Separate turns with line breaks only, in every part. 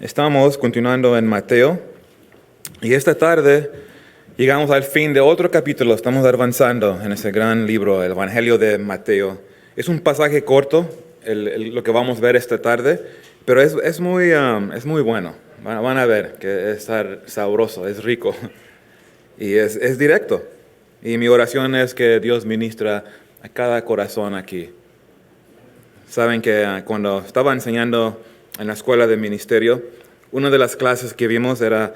Estamos continuando en Mateo y esta tarde llegamos al fin de otro capítulo. Estamos avanzando en ese gran libro, el Evangelio de Mateo. Es un pasaje corto, lo que vamos a ver esta tarde, pero es muy bueno. Van a ver que es sabroso, es rico y es directo. Y mi oración es que Dios ministra a cada corazón aquí. Saben que cuando estaba enseñando en la escuela de ministerio, una de las clases que vimos era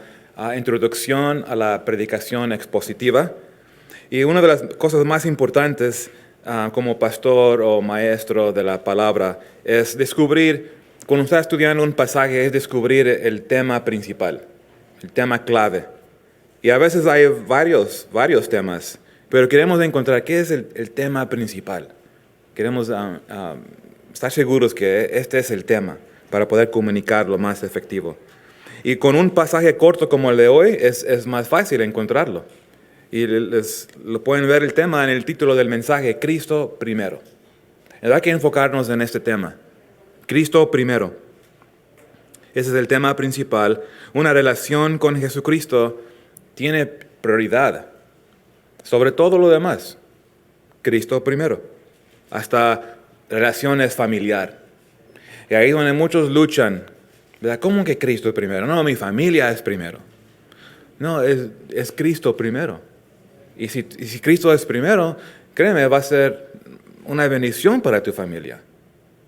introducción a la predicación expositiva. Y una de las cosas más importantes como pastor o maestro de la palabra es descubrir, cuando está estudiando un pasaje, es descubrir el tema principal, el tema clave. Y a veces hay varios temas, pero queremos encontrar qué es el tema principal. Queremos estar seguros que este es el tema para poder comunicarlo más efectivo. Y con un pasaje corto como el de hoy es más fácil encontrarlo. Y lo pueden ver el tema en el título del mensaje, Cristo primero. Hay que enfocarnos en este tema, Cristo primero. Ese es el tema principal. Una relación con Jesucristo tiene prioridad sobre todo lo demás. Cristo primero. Hasta relaciones familiar. Y ahí donde muchos luchan, ¿verdad? ¿Cómo que Cristo primero? No, mi familia es primero. No, es Cristo primero. Y si Cristo es primero, créeme, va a ser una bendición para tu familia.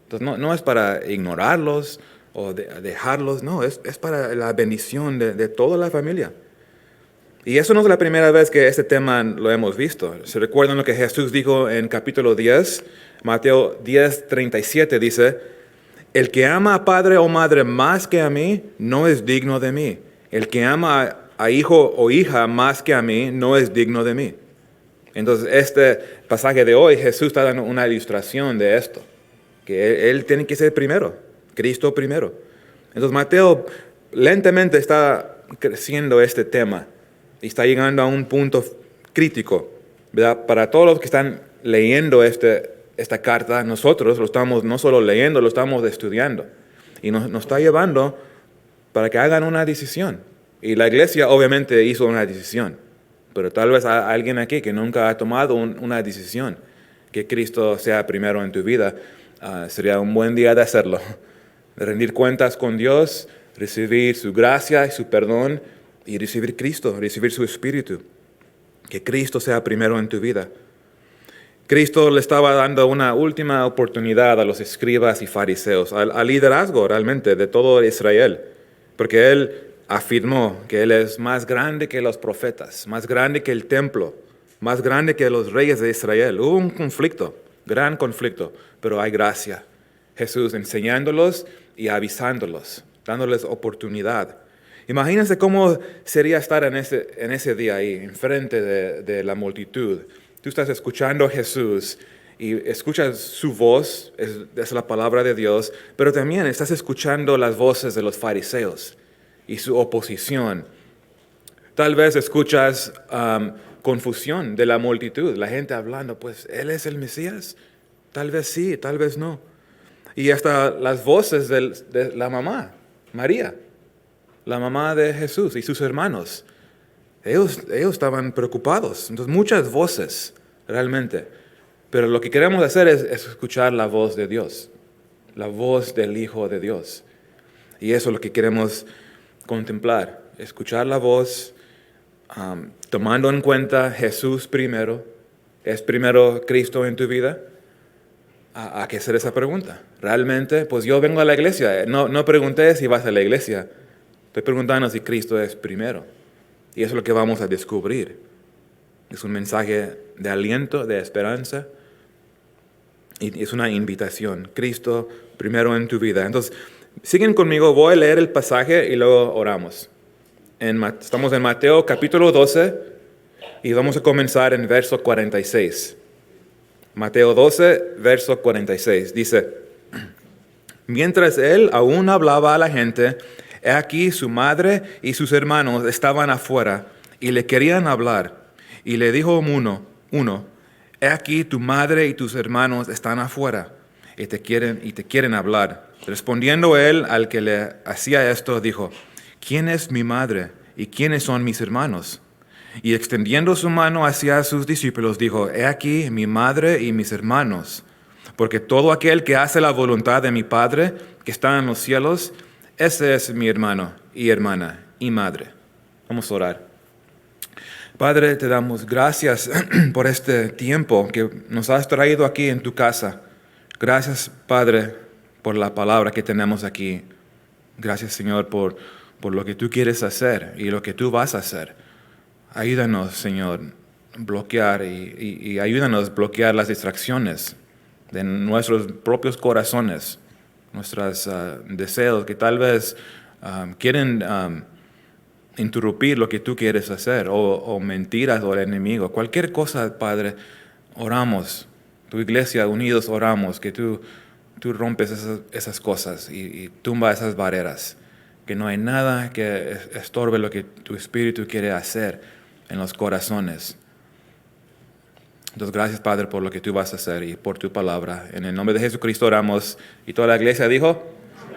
Entonces no es para ignorarlos o dejarlos, no, es para la bendición de toda la familia. Y eso no es la primera vez que este tema lo hemos visto. ¿Se recuerdan lo que Jesús dijo en capítulo 10? Mateo 10:37 dice, el que ama a padre o madre más que a mí, no es digno de mí. El que ama a hijo o hija más que a mí, no es digno de mí. Entonces, este pasaje de hoy, Jesús está dando una ilustración de esto. Que él tiene que ser primero, Cristo primero. Entonces, Mateo lentamente está creciendo este tema y está llegando a un punto crítico, ¿verdad? Para todos los que están leyendo esta carta, nosotros lo estamos no solo leyendo, lo estamos estudiando. Y nos está llevando para que hagan una decisión. Y la iglesia obviamente hizo una decisión. Pero tal vez hay alguien aquí que nunca ha tomado una decisión. Que Cristo sea primero en tu vida. Sería un buen día de hacerlo. De rendir cuentas con Dios, recibir su gracia y su perdón. Y recibir Cristo, recibir su Espíritu. Que Cristo sea primero en tu vida. Cristo le estaba dando una última oportunidad a los escribas y fariseos, al liderazgo realmente de todo Israel, porque Él afirmó que Él es más grande que los profetas, más grande que el templo, más grande que los reyes de Israel. Hubo un conflicto, gran conflicto, pero hay gracia. Jesús enseñándolos y avisándolos, dándoles oportunidad. Imagínense cómo sería estar en ese día ahí, enfrente de la multitud. Tú estás escuchando a Jesús y escuchas su voz, es la palabra de Dios, pero también estás escuchando las voces de los fariseos y su oposición. Tal vez escuchas confusión de la multitud, la gente hablando, pues, ¿Él es el Mesías? Tal vez sí, tal vez no. Y hasta las voces de la mamá, María, la mamá de Jesús y sus hermanos. Ellos estaban preocupados. Entonces, muchas voces, realmente. Pero lo que queremos hacer es escuchar la voz de Dios, la voz del Hijo de Dios. Y eso es lo que queremos contemplar, escuchar la voz, tomando en cuenta Jesús primero. ¿Es primero Cristo en tu vida? Hay que hacer esa pregunta. Realmente, pues yo vengo a la iglesia. No pregunté si vas a la iglesia. Estoy preguntando si Cristo es primero. Y eso es lo que vamos a descubrir. Es un mensaje de aliento, de esperanza. Y es una invitación. Cristo primero en tu vida. Entonces, siguen conmigo. Voy a leer el pasaje y luego oramos. Estamos en Mateo capítulo 12 y vamos a comenzar en verso 46. Mateo 12, verso 46. Dice, mientras él aún hablaba a la gente, he aquí su madre y sus hermanos estaban afuera y le querían hablar. Y le dijo uno, he aquí tu madre y tus hermanos están afuera y te quieren hablar. Respondiendo él al que le hacía esto, dijo, ¿quién es mi madre y quiénes son mis hermanos? Y extendiendo su mano hacia sus discípulos, dijo, he aquí mi madre y mis hermanos, porque todo aquel que hace la voluntad de mi Padre que está en los cielos, ese es mi hermano y hermana y madre. Vamos a orar. Padre, te damos gracias por este tiempo que nos has traído aquí en tu casa. Gracias, Padre, por la palabra que tenemos aquí. Gracias, Señor, por lo que tú quieres hacer y lo que tú vas a hacer. Ayúdanos, Señor, bloquear y ayúdanos a bloquear las distracciones de nuestros propios corazones, nuestros deseos que tal vez quieren interrumpir lo que tú quieres hacer, o mentiras o el enemigo. Cualquier cosa, Padre, oramos. Tu iglesia, unidos, oramos que tú rompes esas cosas y tumba esas barreras. Que no hay nada que estorbe lo que tu Espíritu quiere hacer en los corazones. Entonces, gracias, Padre, por lo que tú vas a hacer y por tu palabra. En el nombre de Jesucristo oramos. Y toda la iglesia dijo,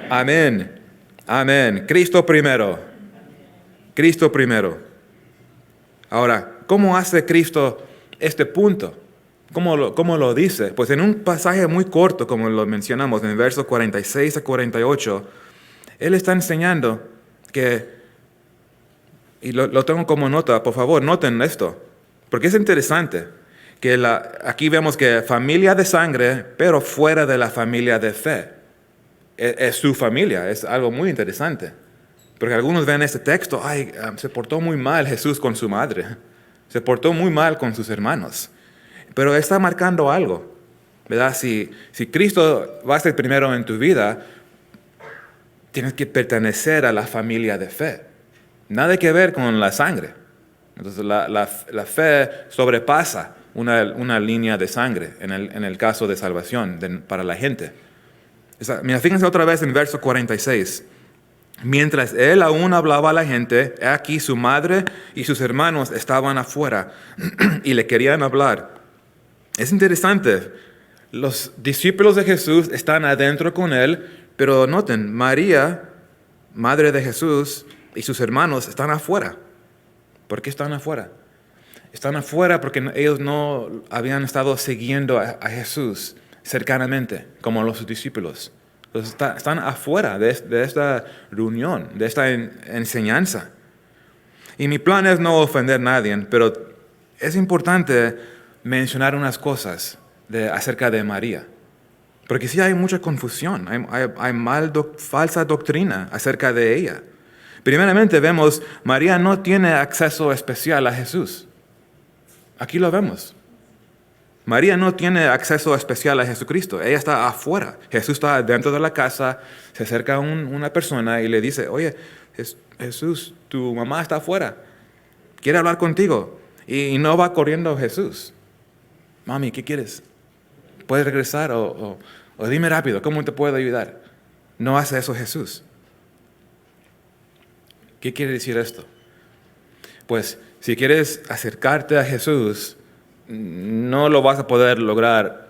amén. Amén. Cristo primero. Cristo primero. Ahora, ¿cómo hace Cristo este punto? ¿Cómo lo dice? Pues en un pasaje muy corto, como lo mencionamos, en el verso 46 a 48, Él está enseñando que, y lo tengo como nota, por favor, noten esto, porque es interesante, que aquí vemos que familia de sangre, pero fuera de la familia de fe. Es su familia, es algo muy interesante. Porque algunos ven este texto, se portó muy mal Jesús con su madre, se portó muy mal con sus hermanos. Pero está marcando algo, ¿verdad? Si Cristo va a ser primero en tu vida, tienes que pertenecer a la familia de fe. Nada que ver con la sangre. Entonces la fe sobrepasa una línea de sangre en el caso de salvación para la gente. Mira, fíjense otra vez en verso 46. Mientras él aún hablaba a la gente, aquí su madre y sus hermanos estaban afuera y le querían hablar. Es interesante, los discípulos de Jesús están adentro con él, pero noten, María, madre de Jesús, y sus hermanos están afuera. ¿Por qué están afuera? Están afuera porque ellos no habían estado siguiendo a Jesús cercanamente, como los discípulos. Entonces están afuera de esta reunión, de esta enseñanza. Y mi plan es no ofender a nadie, pero es importante mencionar unas cosas acerca de María. Porque sí hay mucha confusión, hay falsa doctrina acerca de ella. Primeramente vemos, María no tiene acceso especial a Jesús. Aquí lo vemos. María no tiene acceso especial a Jesucristo. Ella está afuera. Jesús está dentro de la casa, se acerca a una persona y le dice, oye, Jesús, tu mamá está afuera, quiere hablar contigo. Y no va corriendo Jesús. Mami, ¿qué quieres? ¿Puedes regresar? O dime rápido, ¿cómo te puedo ayudar? No hace eso Jesús. ¿Qué quiere decir esto? Pues si quieres acercarte a Jesús, no lo vas a poder lograr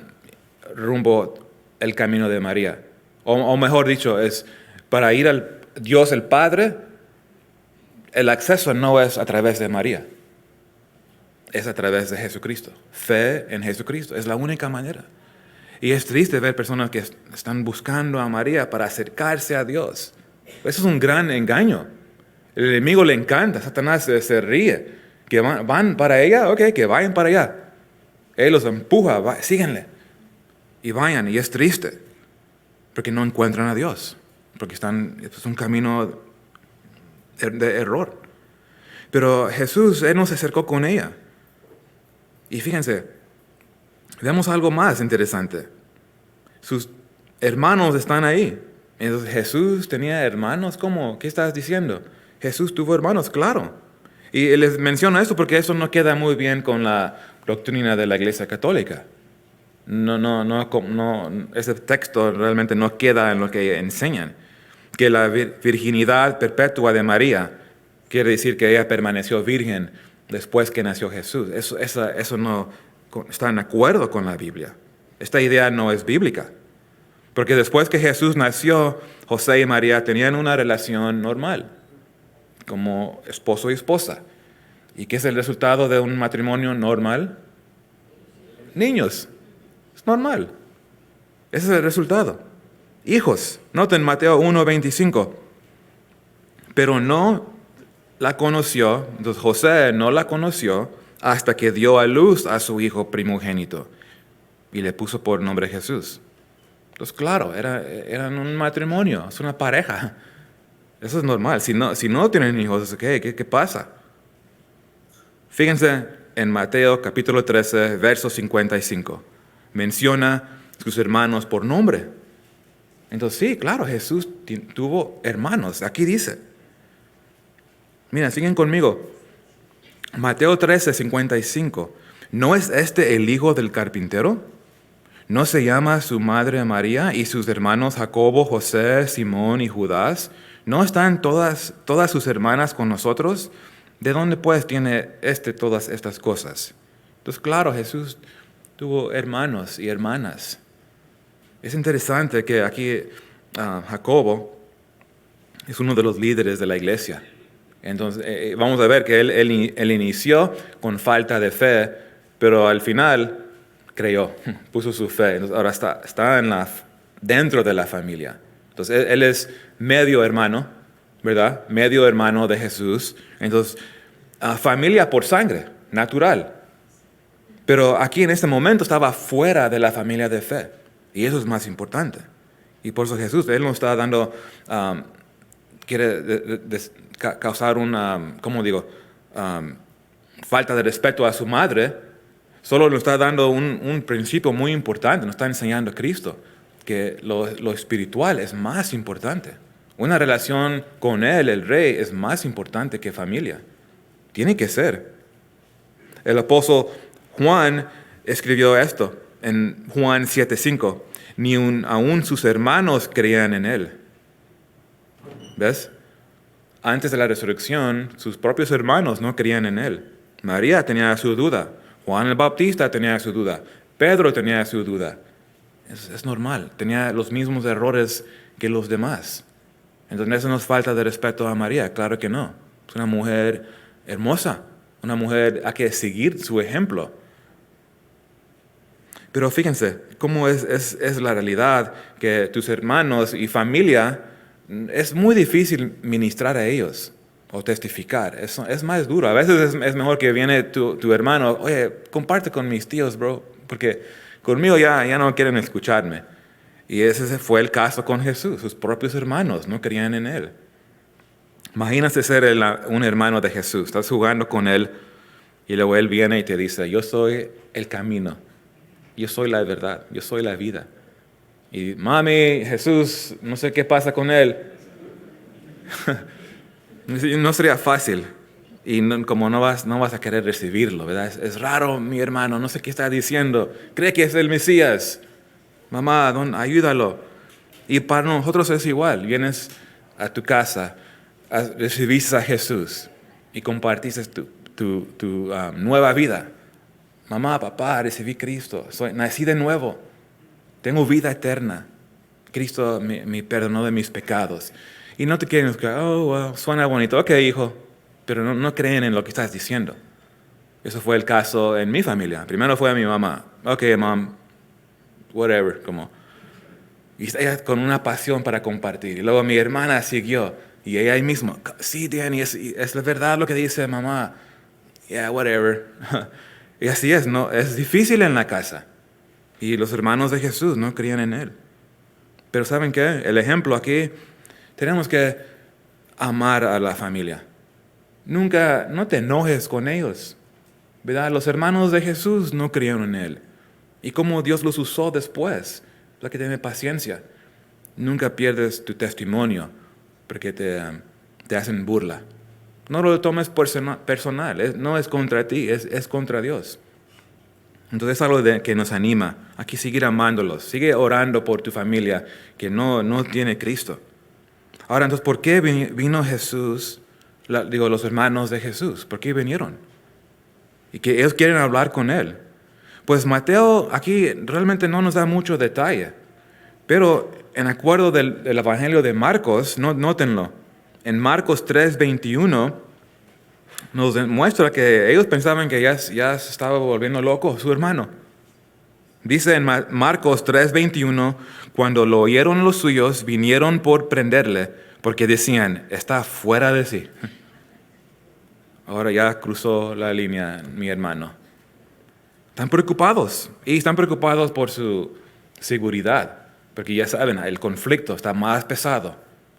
rumbo el camino de María. O mejor dicho, es para ir al Dios el Padre, el acceso no es a través de María. Es a través de Jesucristo. Fe en Jesucristo. Es la única manera. Y es triste ver personas que están buscando a María para acercarse a Dios. Eso es un gran engaño. El enemigo le encanta. Satanás se ríe. Que van para ella, ok, que vayan para allá. Él los empuja, síguenle. Y vayan, y es triste. Porque no encuentran a Dios. Porque es un camino de error. Pero Jesús, Él no se acercó con ella. Y fíjense, vemos algo más interesante. Sus hermanos están ahí. Entonces, ¿Jesús tenía hermanos? ¿Cómo? ¿Qué estás diciendo? Jesús tuvo hermanos, claro. Y les menciono esto porque eso no queda muy bien con la doctrina de la Iglesia Católica. Ese texto realmente no queda en lo que enseñan. Que la virginidad perpetua de María quiere decir que ella permaneció virgen después que nació Jesús. Eso no está en acuerdo con la Biblia. Esta idea no es bíblica. Porque después que Jesús nació, José y María tenían una relación normal, como esposo y esposa. ¿Y qué es el resultado de un matrimonio normal? Niños. Es normal. Ese es el resultado. Hijos. Noten Mateo 1:25. Pero no la conoció, entonces José no la conoció hasta que dio a luz a su hijo primogénito y le puso por nombre Jesús. Entonces, claro, eran un matrimonio, es una pareja. Eso es normal. Si no tienen hijos, ¿qué pasa? Fíjense en Mateo capítulo 13, verso 55. Menciona a sus hermanos por nombre. Entonces, sí, claro, Jesús tuvo hermanos. Aquí dice. Mira, siguen conmigo. Mateo 13, 55. ¿No es este el hijo del carpintero? ¿No se llama su madre María y sus hermanos Jacobo, José, Simón y Judas? ¿No están todas sus hermanas con nosotros? ¿De dónde pues tiene todas estas cosas? Entonces, claro, Jesús tuvo hermanos y hermanas. Es interesante que aquí Jacobo es uno de los líderes de la iglesia. Entonces, vamos a ver que él inició con falta de fe, pero al final creyó, puso su fe. Entonces, ahora está dentro de la familia. Entonces, él es medio hermano, ¿verdad? Medio hermano de Jesús. Entonces, familia por sangre, natural. Pero aquí en este momento estaba fuera de la familia de fe. Y eso es más importante. Y por eso Jesús, Él no está dando, quiere causar una, falta de respeto a su madre. Solo nos está dando un principio muy importante. Nos está enseñando a Cristo que lo espiritual es más importante. Una relación con Él, el Rey, es más importante que familia. Tiene que ser. El apóstol Juan escribió esto en Juan 7:5. Ni aún sus hermanos creían en Él. ¿Ves? Antes de la resurrección, sus propios hermanos no creían en Él. María tenía su duda. Juan el Bautista tenía su duda. Pedro tenía su duda. Es normal. Tenía los mismos errores que los demás. Entonces, ¿eso nos falta de respeto a María? Claro que no. Es una mujer hermosa. Una mujer a que seguir su ejemplo. Pero fíjense cómo es la realidad que tus hermanos y familia, es muy difícil ministrar a ellos o testificar. Es más duro. A veces es mejor que viene tu hermano, oye, comparte con mis tíos, bro, porque conmigo ya no quieren escucharme. Y ese fue el caso con Jesús. Sus propios hermanos no creían en Él. Imagínate ser un hermano de Jesús. Estás jugando con Él y luego Él viene y te dice, yo soy el camino. Yo soy la verdad, yo soy la vida. Y mami, Jesús, no sé qué pasa con Él. No sería fácil. Y como no vas a querer recibirlo, ¿verdad? Es raro, mi hermano, no sé qué está diciendo. Cree que es el Mesías. Mamá, ayúdalo. Y para nosotros es igual. Vienes a tu casa, recibiste a Jesús y compartiste tu nueva vida. Mamá, papá, recibí Cristo, nací de nuevo, tengo vida eterna. Cristo me perdonó de mis pecados. Y no te quieren escuchar, wow, suena bonito, ok, hijo, pero no creen en lo que estás diciendo. Eso fue el caso en mi familia. Primero fue a mi mamá, ok, mom, whatever, y ella con una pasión para compartir. Y luego mi hermana siguió, y ella ahí mismo, sí, Danny, es la verdad lo que dice mamá. Yeah, whatever. Y así es, ¿no? Es difícil en la casa. Y los hermanos de Jesús no creían en Él. Pero ¿saben qué? El ejemplo aquí, tenemos que amar a la familia. Nunca, no te enojes con ellos. ¿Verdad? Los hermanos de Jesús no creyeron en Él. Y cómo Dios los usó después. La que tiene paciencia. Nunca pierdes tu testimonio porque te hacen burla. No lo tomes personal, no es contra ti, es contra Dios. Entonces es algo que nos anima a que seguir amándolos. Sigue orando por tu familia que no tiene Cristo. Ahora, entonces, ¿por qué vino Jesús, los hermanos de Jesús? ¿Por qué vinieron? Y que ellos quieren hablar con Él. Pues Mateo aquí realmente no nos da mucho detalle. Pero en acuerdo del Evangelio de Marcos, nótenlo, en Marcos 3:21 nos muestra que ellos pensaban que ya se estaba volviendo loco su hermano. Dice en Marcos 3:21, cuando lo oyeron los suyos, vinieron por prenderle, porque decían, está fuera de sí. Ahora ya cruzó la línea mi hermano. Están preocupados, y están preocupados por su seguridad, porque ya saben, el conflicto está más pesado,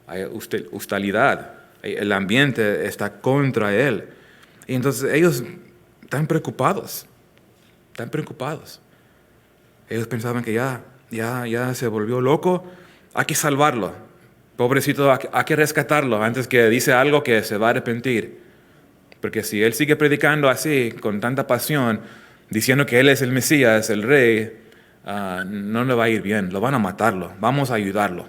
hay hostilidad, el ambiente está contra él. Y entonces ellos están preocupados. Ellos pensaban que ya se volvió loco, hay que salvarlo. Pobrecito, hay que rescatarlo antes que dice algo que se va a arrepentir. Porque si él sigue predicando así, con tanta pasión, diciendo que él es el Mesías, el Rey, no le va a ir bien, lo van a matarlo, vamos a ayudarlo.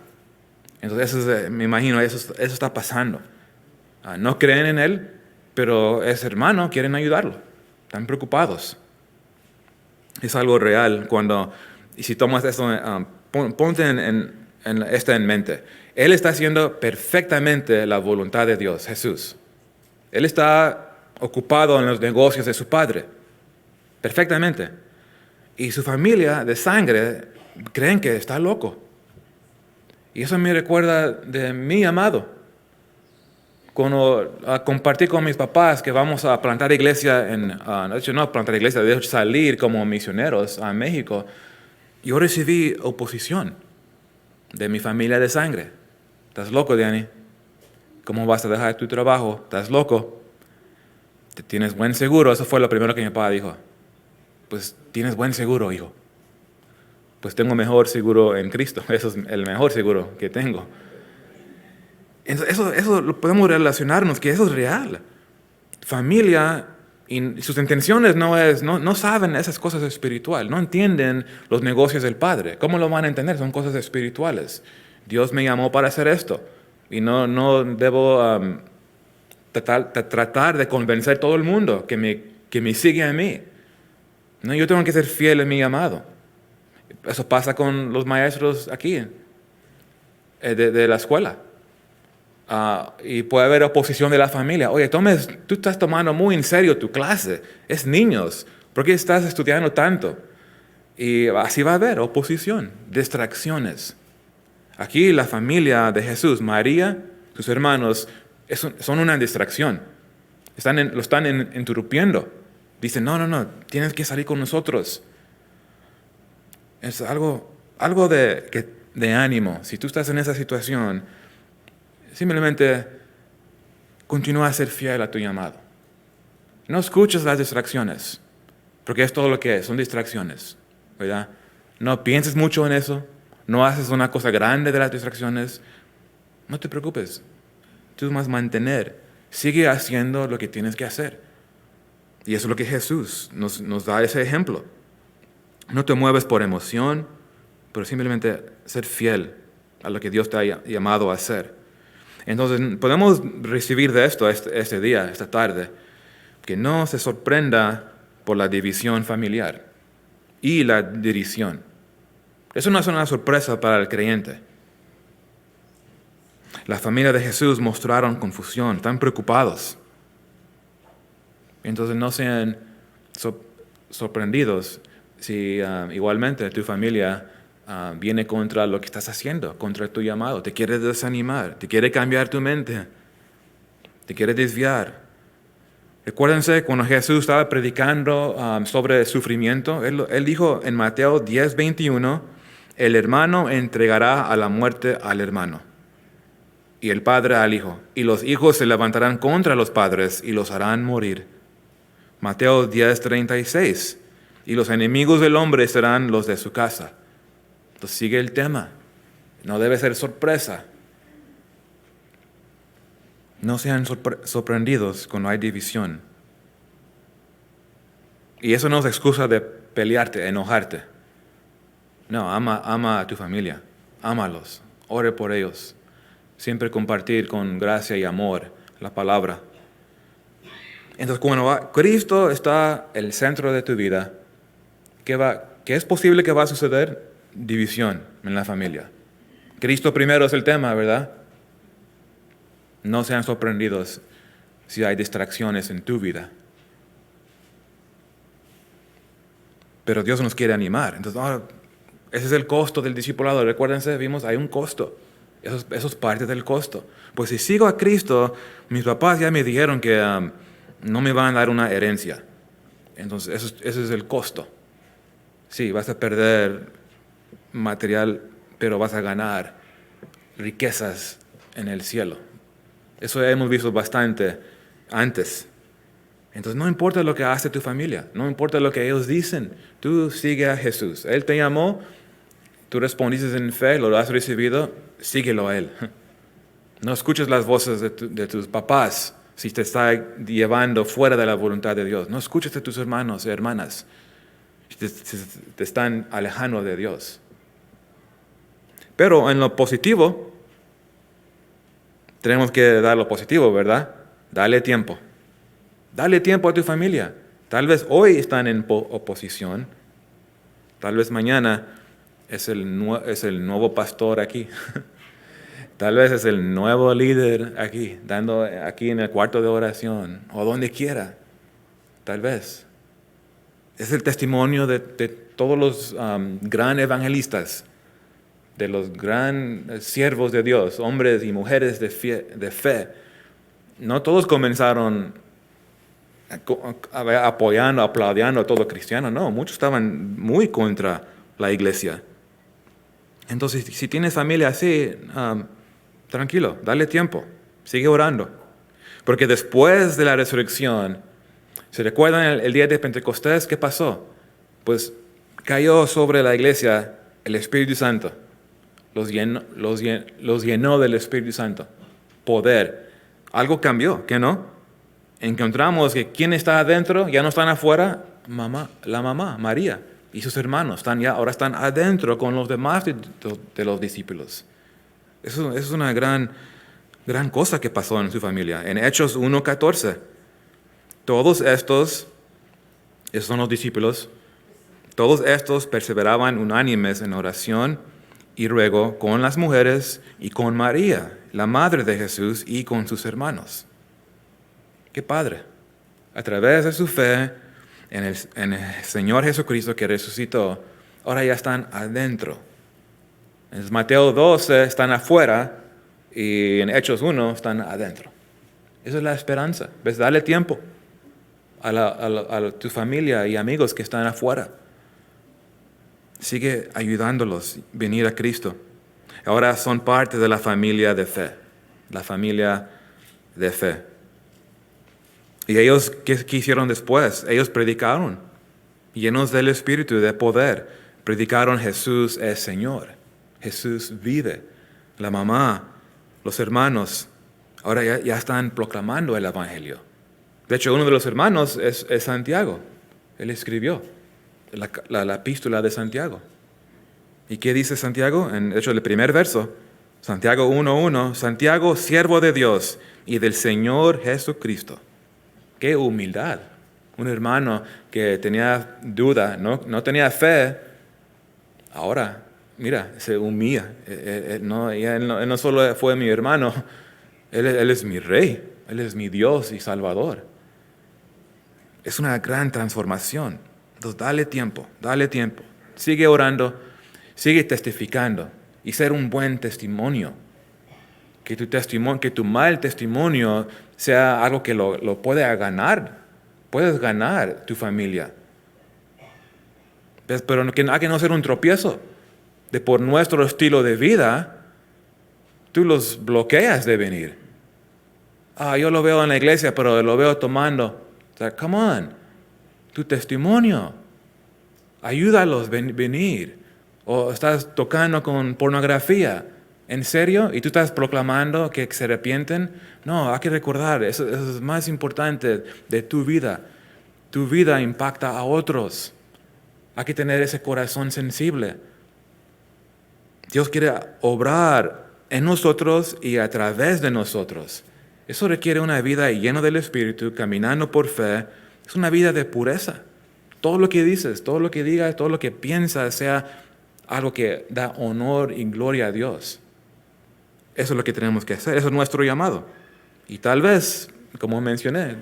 Entonces, me imagino, eso está pasando. No creen en él, pero es hermano, quieren ayudarlo, están preocupados. Es algo real y si tomas esto, ponte esto en mente. Él está haciendo perfectamente la voluntad de Dios, Jesús. Él está ocupado en los negocios de su Padre, perfectamente. Y su familia de sangre creen que está loco. Y eso me recuerda de mi amado. Cuando compartí con mis papás que vamos a plantar iglesia, de hecho salir como misioneros a México, yo recibí oposición de mi familia de sangre. ¿Estás loco, Danny? ¿Cómo vas a dejar tu trabajo? ¿Estás loco? ¿Tienes buen seguro? Eso fue lo primero que mi papá dijo. Pues tienes buen seguro, hijo. Pues tengo mejor seguro en Cristo. Eso es el mejor seguro que tengo. Eso lo podemos relacionarnos, que eso es real. Familia, y sus intenciones no saben esas cosas espirituales, no entienden los negocios del Padre. ¿Cómo lo van a entender? Son cosas espirituales. Dios me llamó para hacer esto y no debo tratar de convencer a todo el mundo que me sigue a mí. No, yo tengo que ser fiel a mi llamado. Eso pasa con los maestros aquí, de la escuela. Y puede haber oposición de la familia. Oye, tú estás tomando muy en serio tu clase. Es niños. ¿Por qué estás estudiando tanto? Y así va a haber oposición, distracciones. Aquí la familia de Jesús, María, sus hermanos, son una distracción. Lo están interrumpiendo. Dicen, no, tienes que salir con nosotros. Es algo de ánimo. Si tú estás en esa situación, simplemente continúa a ser fiel a tu llamado. No escuches las distracciones, porque es todo lo que es, son distracciones, ¿verdad? No pienses mucho en eso, no haces una cosa grande de las distracciones. No te preocupes, tú vas a mantener, sigue haciendo lo que tienes que hacer. Y eso es lo que Jesús nos da ese ejemplo. No te mueves por emoción, pero simplemente ser fiel a lo que Dios te ha llamado a hacer. Entonces, podemos recibir de esto este día, esta tarde, que no se sorprenda por la división familiar y la división. Eso no es una sorpresa para el creyente. La familia de Jesús mostraron confusión, están preocupados. Entonces, no sean sorprendidos si igualmente tu familia viene contra lo que estás haciendo, contra tu llamado, te quiere desanimar, te quiere cambiar tu mente, te quiere desviar. Recuérdense cuando Jesús estaba predicando sobre el sufrimiento, él dijo en Mateo 10:21, el hermano entregará a la muerte al hermano y el padre al hijo, y los hijos se levantarán contra los padres y los harán morir. Mateo 10:36, y los enemigos del hombre serán los de su casa. Entonces sigue el tema. No debe ser sorpresa. No sean sorprendidos cuando hay división. Y eso no es excusa de pelearte, enojarte. No, ama a tu familia. Ámalos. Ore por ellos. Siempre compartir con gracia y amor la palabra. Entonces cuando Cristo está en el centro de tu vida, ¿qué es posible que va a suceder? división en la familia. Cristo primero es el tema, ¿verdad? No sean sorprendidos si hay distracciones en tu vida. Pero Dios nos quiere animar. Entonces, ese es el costo del discipulado. Recuérdense, vimos, hay un costo. Eso es parte del costo. Pues si sigo a Cristo, mis papás ya me dijeron que no me van a dar una herencia. Entonces, ese es el costo. Sí, vas a perder material, pero vas a ganar riquezas en el cielo. Eso hemos visto bastante antes. Entonces, no importa lo que hace tu familia, no importa lo que ellos dicen, tú sigue a Jesús. Él te llamó, tú respondiste en fe, lo has recibido, síguelo a Él. No escuches las voces de tus papás si te está llevando fuera de la voluntad de Dios. No escuches a tus hermanos y hermanas si te están alejando de Dios. Pero en lo positivo, tenemos que dar lo positivo, ¿verdad? Dale tiempo. Dale tiempo a tu familia. Tal vez hoy están en oposición. Tal vez mañana es el nuevo pastor aquí. Tal vez es el nuevo líder aquí, dando aquí en el cuarto de oración o donde quiera. Tal vez. Es el testimonio de todos los gran evangelistas, de los gran siervos de Dios, hombres y mujeres de fe. No todos comenzaron apoyando, aplaudiendo a todo cristiano. No, muchos estaban muy contra la iglesia. Entonces, si tienes familia así, tranquilo, dale tiempo, sigue orando. Porque después de la resurrección, ¿se recuerdan el día de Pentecostés? ¿Qué pasó? Pues cayó sobre la iglesia el Espíritu Santo. Los llenó del Espíritu Santo. Poder. Algo cambió, ¿qué no? Encontramos que quien está adentro ya no están afuera, la mamá, María, y sus hermanos ahora están adentro con los demás de los discípulos. Eso es una gran cosa que pasó en su familia. En Hechos 1:14, todos estos son los discípulos, todos estos perseveraban unánimes en oración y ruego con las mujeres y con María, la madre de Jesús, y con sus hermanos. ¡Qué padre! A través de su fe en el Señor Jesucristo que resucitó, ahora ya están adentro. En Mateo 12 están afuera y en Hechos 1 están adentro. Esa es la esperanza. ¿Ves? Dale tiempo a tu familia y amigos que están afuera. Sigue ayudándolos a venir a Cristo. Ahora son parte de la familia de fe. La familia de fe. ¿Y ellos qué hicieron después? Ellos predicaron, llenos del Espíritu, de poder. Predicaron: Jesús es Señor. Jesús vive. La mamá, los hermanos, ahora ya están proclamando el Evangelio. De hecho, uno de los hermanos es Santiago. Él escribió la epístola de Santiago. ¿Y qué dice Santiago? De hecho, el primer verso, Santiago 1:1, Santiago, siervo de Dios y del Señor Jesucristo. ¡Qué humildad! Un hermano que tenía duda, no tenía fe, ahora, mira, se humilla. Él no solo fue mi hermano, él es mi rey, Él es mi Dios y Salvador. Es una gran transformación. Entonces, dale tiempo. Sigue orando, sigue testificando y ser un buen testimonio. Que tu mal testimonio sea algo que lo pueda ganar. Puedes ganar tu familia. Pero hay que no ser un tropiezo. Por nuestro estilo de vida, tú los bloqueas de venir. Yo lo veo en la iglesia, pero lo veo tomando. Come on. Tu testimonio. Ayúdalos a venir. O estás tocando con pornografía. ¿En serio? ¿Y tú estás proclamando que se arrepienten? No, hay que recordar, eso es más importante de tu vida. Tu vida impacta a otros. Hay que tener ese corazón sensible. Dios quiere obrar en nosotros y a través de nosotros. Eso requiere una vida llena del Espíritu, caminando por fe. Es una vida de pureza. Todo lo que dices, todo lo que digas, todo lo que piensas sea algo que da honor y gloria a Dios. Eso es lo que tenemos que hacer, eso es nuestro llamado. Y tal vez, como mencioné,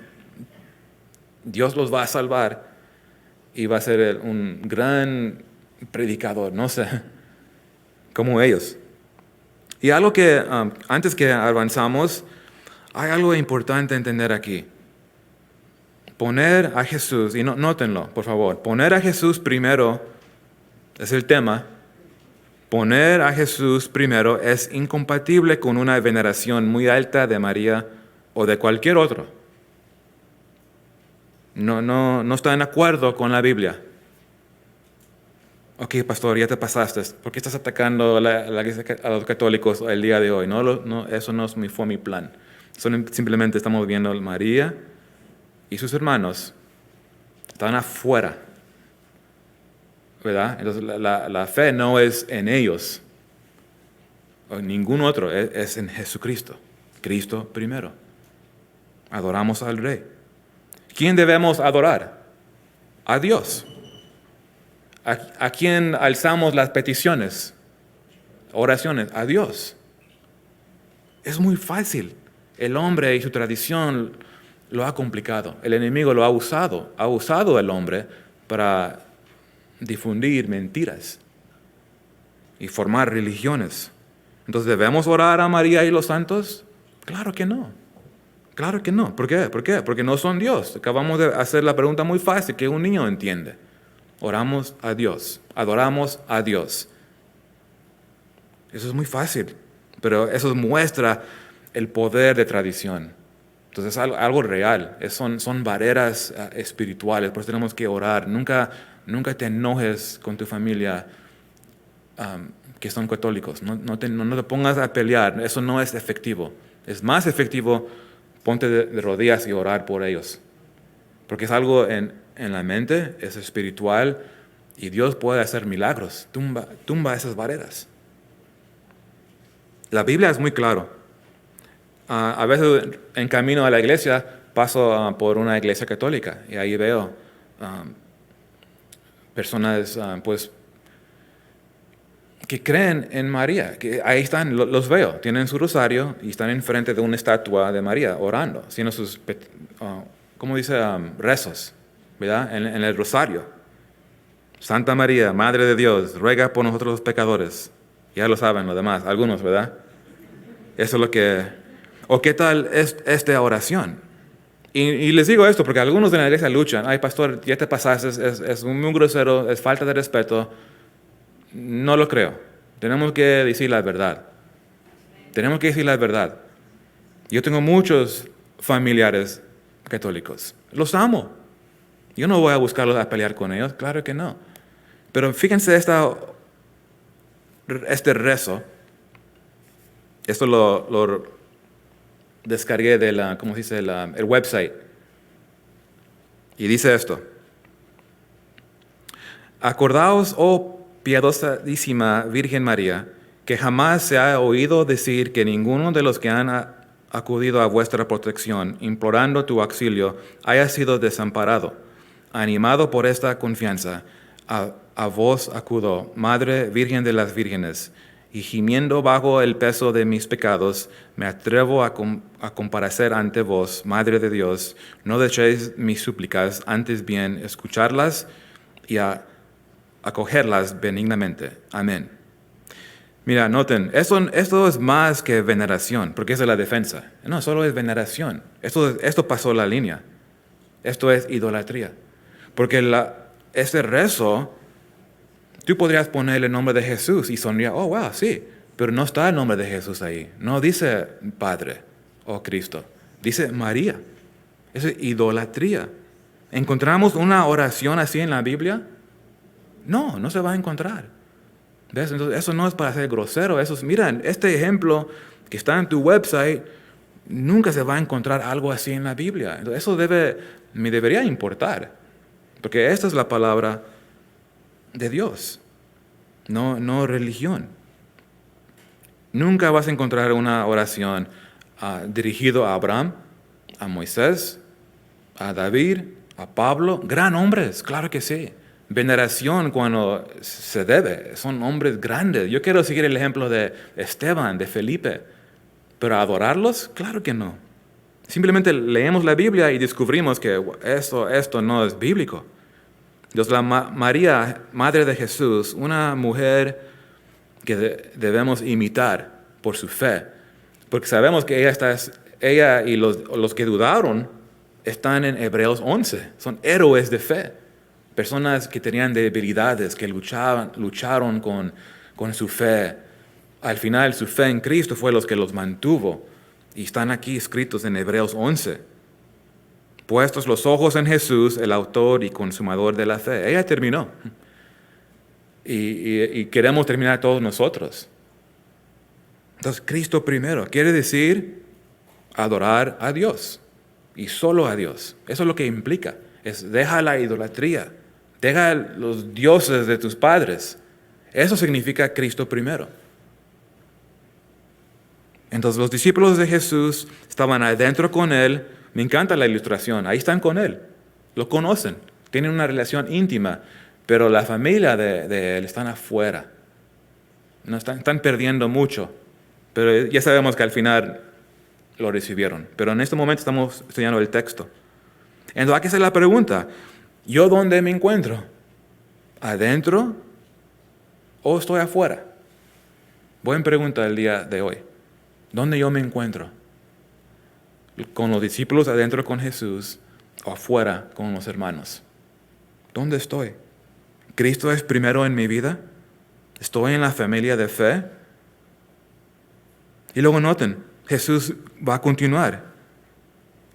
Dios los va a salvar y va a ser un gran predicador, no sé, como ellos. Y algo que, antes que avanzamos, hay algo importante entender aquí. Poner a Jesús, y nótenlo, por favor, poner a Jesús primero es el tema. Poner a Jesús primero es incompatible con una veneración muy alta de María o de cualquier otro. No está en acuerdo con la Biblia. Ok, pastor, ya te pasaste. ¿Por qué estás atacando a los católicos el día de hoy? Eso no fue mi plan. Simplemente estamos viendo a María y sus hermanos. Están afuera, ¿verdad? Entonces la fe no es en ellos o en ningún otro, es en Jesucristo. Cristo primero. Adoramos al Rey. ¿Quién debemos adorar? A Dios. ¿A quién alzamos las peticiones, oraciones? A Dios. Es muy fácil. El hombre y su tradición lo ha complicado. El enemigo lo ha usado. Ha usado el hombre para difundir mentiras y formar religiones. Entonces, ¿debemos orar a María y los santos? Claro que no. Claro que no. ¿Por qué? Porque no son Dios. Acabamos de hacer la pregunta muy fácil que un niño entiende. Oramos a Dios, adoramos a Dios. Eso es muy fácil, pero eso muestra el poder de tradición. Entonces es algo real, son barreras espirituales, por eso tenemos que orar. Nunca te enojes con tu familia que son católicos, no te pongas a pelear, eso no es efectivo. Es más efectivo, ponte de rodillas y orar por ellos, porque es algo en la mente, es espiritual y Dios puede hacer milagros, tumba esas barreras. La Biblia es muy claro. A veces en camino a la iglesia paso por una iglesia católica y ahí veo personas pues que creen en María, que ahí están, los veo, tienen su rosario y están enfrente de una estatua de María orando, haciendo sus, ¿cómo dice? Rezos, ¿verdad? En el rosario. Santa María, Madre de Dios, ruega por nosotros los pecadores. Ya lo saben los demás, algunos, ¿verdad? Eso es lo que... ¿O qué tal es esta oración? Y les digo esto porque algunos de la iglesia luchan. Ay, pastor, ya te pasaste, es muy grosero, es falta de respeto. No lo creo. Tenemos que decir la verdad. Tenemos que decir la verdad. Yo tengo muchos familiares católicos. Los amo. Yo no voy a buscarlos a pelear con ellos, claro que no. Pero fíjense este rezo. Esto lo descargué de ¿cómo se dice? El website. Y dice esto. Acordaos, oh piadosísima Virgen María, que jamás se ha oído decir que ninguno de los que han acudido a vuestra protección, implorando tu auxilio, haya sido desamparado. Animado por esta confianza, a vos acudo, Madre Virgen de las Vírgenes, y gimiendo bajo el peso de mis pecados, me atrevo a comparecer ante vos, Madre de Dios. No desechéis mis súplicas, antes bien escucharlas y acogerlas benignamente. Amén. Mira, noten, esto es más que veneración, porque es de la defensa. No, solo es veneración. Esto pasó la línea. Esto es idolatría. Porque este rezo, tú podrías ponerle el nombre de Jesús y sonreír, oh, wow, sí, pero no está el nombre de Jesús ahí. No dice Padre o Cristo, dice María. Eso es idolatría. ¿Encontramos una oración así en la Biblia? No se va a encontrar. ¿Ves? Entonces, eso no es para ser grosero. Miren, este ejemplo que está en tu website, nunca se va a encontrar algo así en la Biblia. Entonces, eso me debería importar. Porque esta es la palabra de Dios, no religión. Nunca vas a encontrar una oración dirigida a Abraham, a Moisés, a David, a Pablo. Gran hombres, claro que sí. veneración cuando se debe. Son hombres grandes. Yo quiero seguir el ejemplo de Esteban, de Felipe. Pero adorarlos, claro que no. Simplemente leemos la Biblia y descubrimos que esto no es bíblico. Entonces María, madre de Jesús, una mujer que debemos imitar por su fe. Porque sabemos que ella y los que dudaron están en Hebreos 11. Son héroes de fe. Personas que tenían debilidades, que lucharon con su fe. Al final, su fe en Cristo fue los que los mantuvo. Y están aquí escritos en Hebreos 11. Puestos los ojos en Jesús, el autor y consumador de la fe. Ella terminó. Y queremos terminar todos nosotros. Entonces, Cristo primero quiere decir adorar a Dios. Y solo a Dios. Eso es lo que implica. Deja la idolatría. Deja los dioses de tus padres. Eso significa Cristo primero. Entonces los discípulos de Jesús estaban adentro con Él. Me encanta la ilustración. Ahí están con Él. Lo conocen. Tienen una relación íntima. Pero la familia de Él están afuera. No están perdiendo mucho. Pero ya sabemos que al final lo recibieron. Pero en este momento estamos estudiando el texto. Entonces hay que hacer la pregunta. ¿Yo dónde me encuentro? ¿Adentro o estoy afuera? Buena pregunta el día de hoy. ¿Dónde yo me encuentro? ¿Con los discípulos adentro con Jesús o afuera con los hermanos? ¿Dónde estoy? ¿Cristo es primero en mi vida? ¿Estoy en la familia de fe? Y luego noten, Jesús va a continuar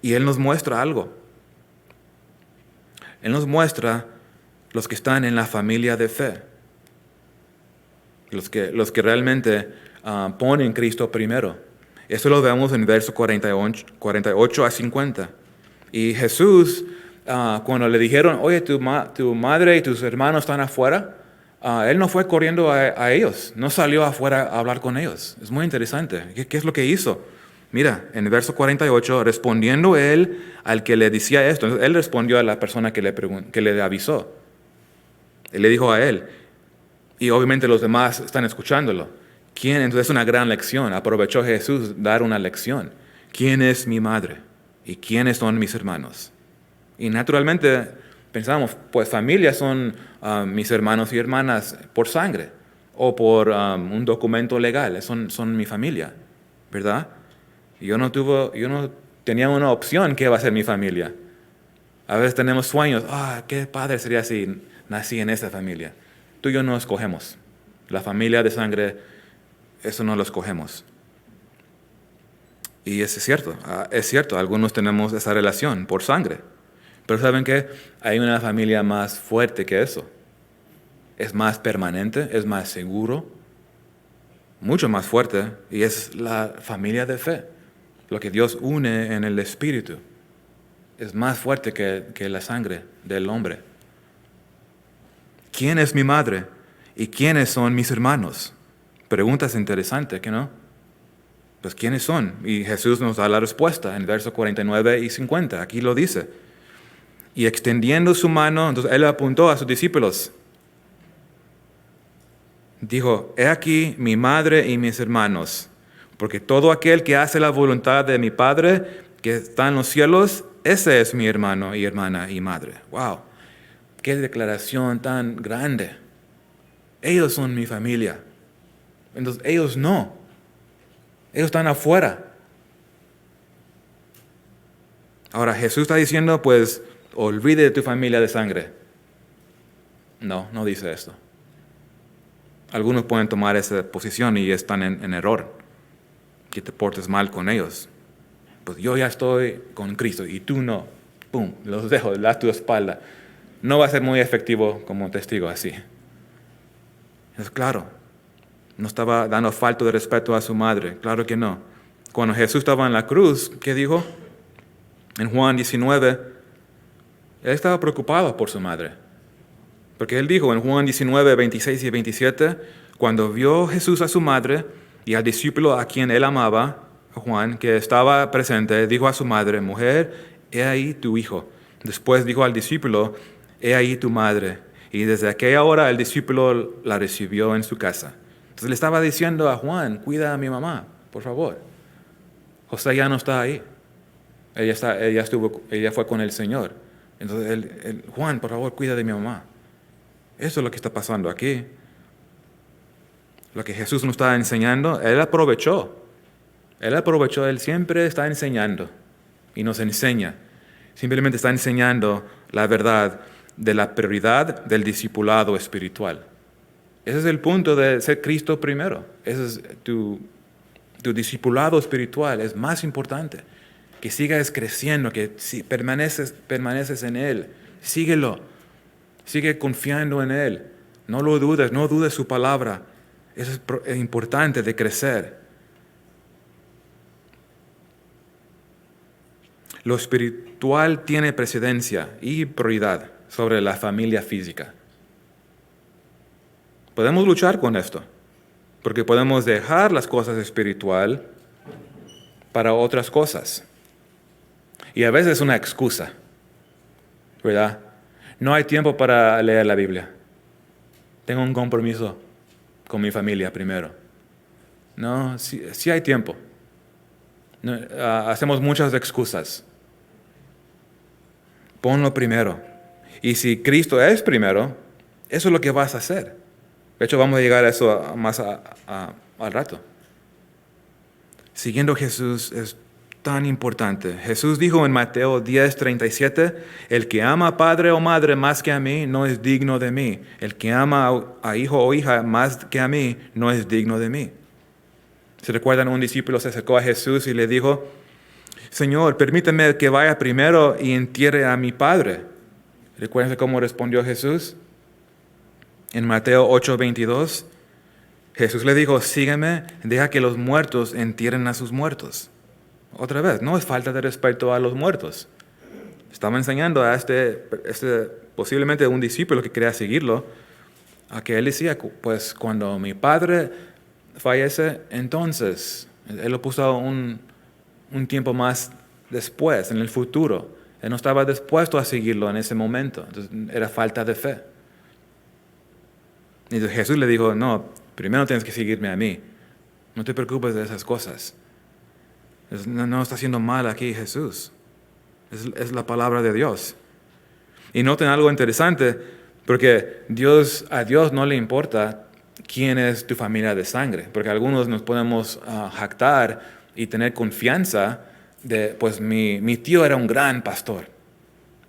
y Él nos muestra algo. Él nos muestra los que están en la familia de fe, los que realmente ponen Cristo primero. Eso lo vemos en versos 48 a 50. Y Jesús, cuando le dijeron, oye, tu madre y tus hermanos están afuera, Él no fue corriendo a ellos, no salió afuera a hablar con ellos. Es muy interesante. ¿Qué es lo que hizo? Mira, en el verso 48, respondiendo Él al que le decía esto, entonces, Él respondió a la persona que le avisó. Él le dijo a Él, y obviamente los demás están escuchándolo. ¿Quién? Entonces es una gran lección. Aprovechó Jesús dar una lección. ¿Quién es mi madre? ¿Y quiénes son mis hermanos? Y naturalmente pensamos, pues familia son mis hermanos y hermanas por sangre o por un documento legal. Son mi familia, ¿verdad? Y yo no tenía una opción que va a ser mi familia. A veces tenemos sueños. Qué padre sería si nací en esa familia. Tú y yo no escogemos. La familia de sangre, eso no lo escogemos. Y es cierto, algunos tenemos esa relación por sangre. Pero ¿saben qué? Hay una familia más fuerte que eso. Es más permanente, es más seguro, mucho más fuerte, y es la familia de fe. Lo que Dios une en el Espíritu es más fuerte que la sangre del hombre. ¿Quién es mi madre? ¿Y quiénes son mis hermanos? Preguntas interesantes, ¿qué no? Pues ¿quiénes son? Y Jesús nos da la respuesta en versos 49 y 50. Aquí lo dice. Y extendiendo su mano, entonces Él apuntó a sus discípulos. Dijo, he aquí mi madre y mis hermanos, porque todo aquel que hace la voluntad de mi Padre que está en los cielos, ese es mi hermano y hermana y madre. ¡Wow! ¡Qué declaración tan grande! Ellos son mi familia. Entonces ellos no. Ellos están afuera. Ahora Jesús está diciendo, pues, olvide de tu familia de sangre. No dice esto. Algunos pueden tomar esa posición y están en error. Que te portes mal con ellos. Pues yo ya estoy con Cristo y tú no. Pum, los dejo, das tu espalda. No va a ser muy efectivo como testigo así. Es claro. No estaba dando falta de respeto a su madre. Claro que no. Cuando Jesús estaba en la cruz, ¿qué dijo? En Juan 19, Él estaba preocupado por su madre. Porque Él dijo en Juan 19, 26 y 27, cuando vio Jesús a su madre y al discípulo a quien Él amaba, Juan, que estaba presente, dijo a su madre, mujer, he ahí tu hijo. Después dijo al discípulo, he ahí tu madre. Y desde aquella hora el discípulo la recibió en su casa. Entonces le estaba diciendo a Juan, cuida a mi mamá, por favor. José ya no está ahí. Ella fue con el Señor. Entonces Juan, por favor, cuida de mi mamá. Eso es lo que está pasando aquí. Lo que Jesús nos está enseñando, Él aprovechó. Él siempre está enseñando y nos enseña. Simplemente está enseñando la verdad de la prioridad del discipulado espiritual. Ese es el punto de ser Cristo primero. Ese es tu discipulado espiritual, es más importante. Que sigas creciendo, que si permaneces en Él. Síguelo. Sigue confiando en Él. No lo dudes, no dudes su palabra. Eso es importante de crecer. Lo espiritual tiene precedencia y prioridad sobre la familia física. Podemos luchar con esto, porque podemos dejar las cosas espirituales para otras cosas. Y a veces es una excusa, ¿verdad? No hay tiempo para leer la Biblia. Tengo un compromiso con mi familia primero. No, sí hay tiempo. No, hacemos muchas excusas. Ponlo primero. Y si Cristo es primero, eso es lo que vas a hacer. De hecho, vamos a llegar a eso más al rato. Siguiendo a Jesús es tan importante. Jesús dijo en Mateo 10:37, el que ama a padre o madre más que a mí no es digno de mí. El que ama a hijo o hija más que a mí no es digno de mí. ¿Se recuerdan? Un discípulo se acercó a Jesús y le dijo, Señor, permíteme que vaya primero y entierre a mi padre. ¿Recuerdan cómo respondió Jesús? En Mateo 8:22, Jesús le dijo, sígueme, deja que los muertos entierren a sus muertos. Otra vez, no es falta de respeto a los muertos. Estaba enseñando a posiblemente un discípulo que quería seguirlo, a que él decía, pues cuando mi padre fallece, entonces, él lo puso un tiempo más después, en el futuro. Él no estaba dispuesto a seguirlo en ese momento, entonces era falta de fe. Y entonces Jesús le dijo, no, primero tienes que seguirme a mí. No te preocupes de esas cosas. No está haciendo mal aquí Jesús. Es la palabra de Dios. Y noten algo interesante, porque a Dios no le importa quién es tu familia de sangre, porque algunos nos podemos jactar y tener confianza de, pues mi tío era un gran pastor,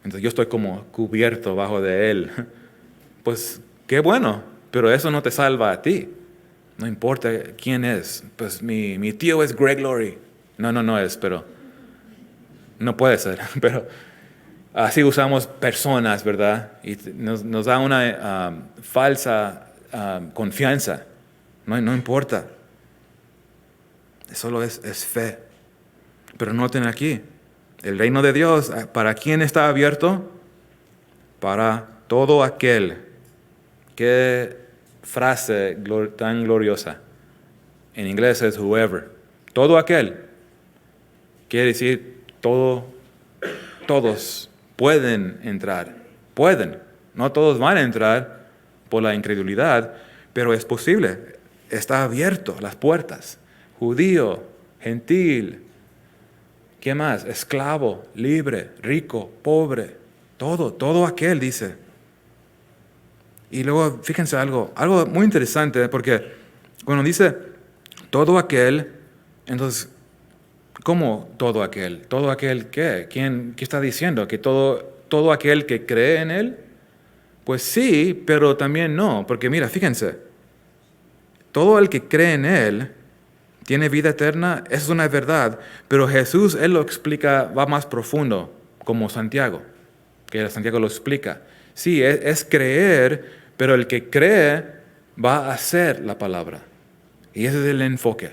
entonces yo estoy como cubierto bajo de él. Pues qué bueno, pero eso no te salva a ti. No importa quién es, pues mi tío es Greg Laurie. No es, pero no puede ser, pero así usamos personas, ¿verdad? Y nos da una falsa confianza. No importa. Solo es fe. Pero noten aquí, el reino de Dios, ¿para quién está abierto? Para todo aquel. Qué frase tan gloriosa. En inglés es whoever. Todo aquel. Quiere decir todos pueden entrar. Pueden. No todos van a entrar por la incredulidad, pero es posible. Está abierto las puertas. Judío, gentil, ¿qué más? Esclavo, libre, rico, pobre. Todo aquel dice. Y luego, fíjense algo muy interesante, porque cuando dice todo aquel, entonces, ¿cómo todo aquel? ¿Todo aquel qué? ¿Qué está diciendo? ¿Que todo aquel que cree en Él? Pues sí, pero también no, porque mira, fíjense, todo el que cree en Él tiene vida eterna, eso es una verdad, pero Jesús, Él lo explica, va más profundo, como Santiago, que Santiago lo explica. Sí, es creer, pero el que cree va a hacer la palabra. Y ese es el enfoque.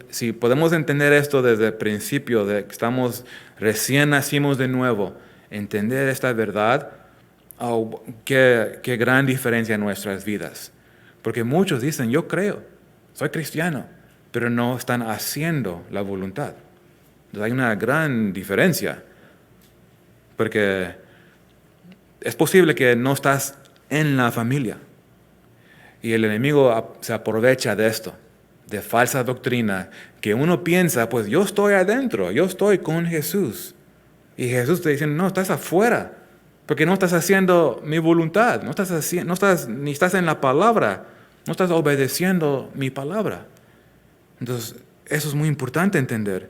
Si podemos entender esto desde el principio, de que recién nacimos de nuevo, entender esta verdad, qué gran diferencia en nuestras vidas. Porque muchos dicen, yo creo, soy cristiano, pero no están haciendo la voluntad. Entonces hay una gran diferencia, porque Es posible que no estás en la familia. Y el enemigo se aprovecha de esto, de falsa doctrina, que uno piensa, pues yo estoy adentro, yo estoy con Jesús. Y Jesús te dice, no, estás afuera, porque no estás haciendo mi voluntad, ni estás en la palabra, no estás obedeciendo mi palabra. Entonces, eso es muy importante entender.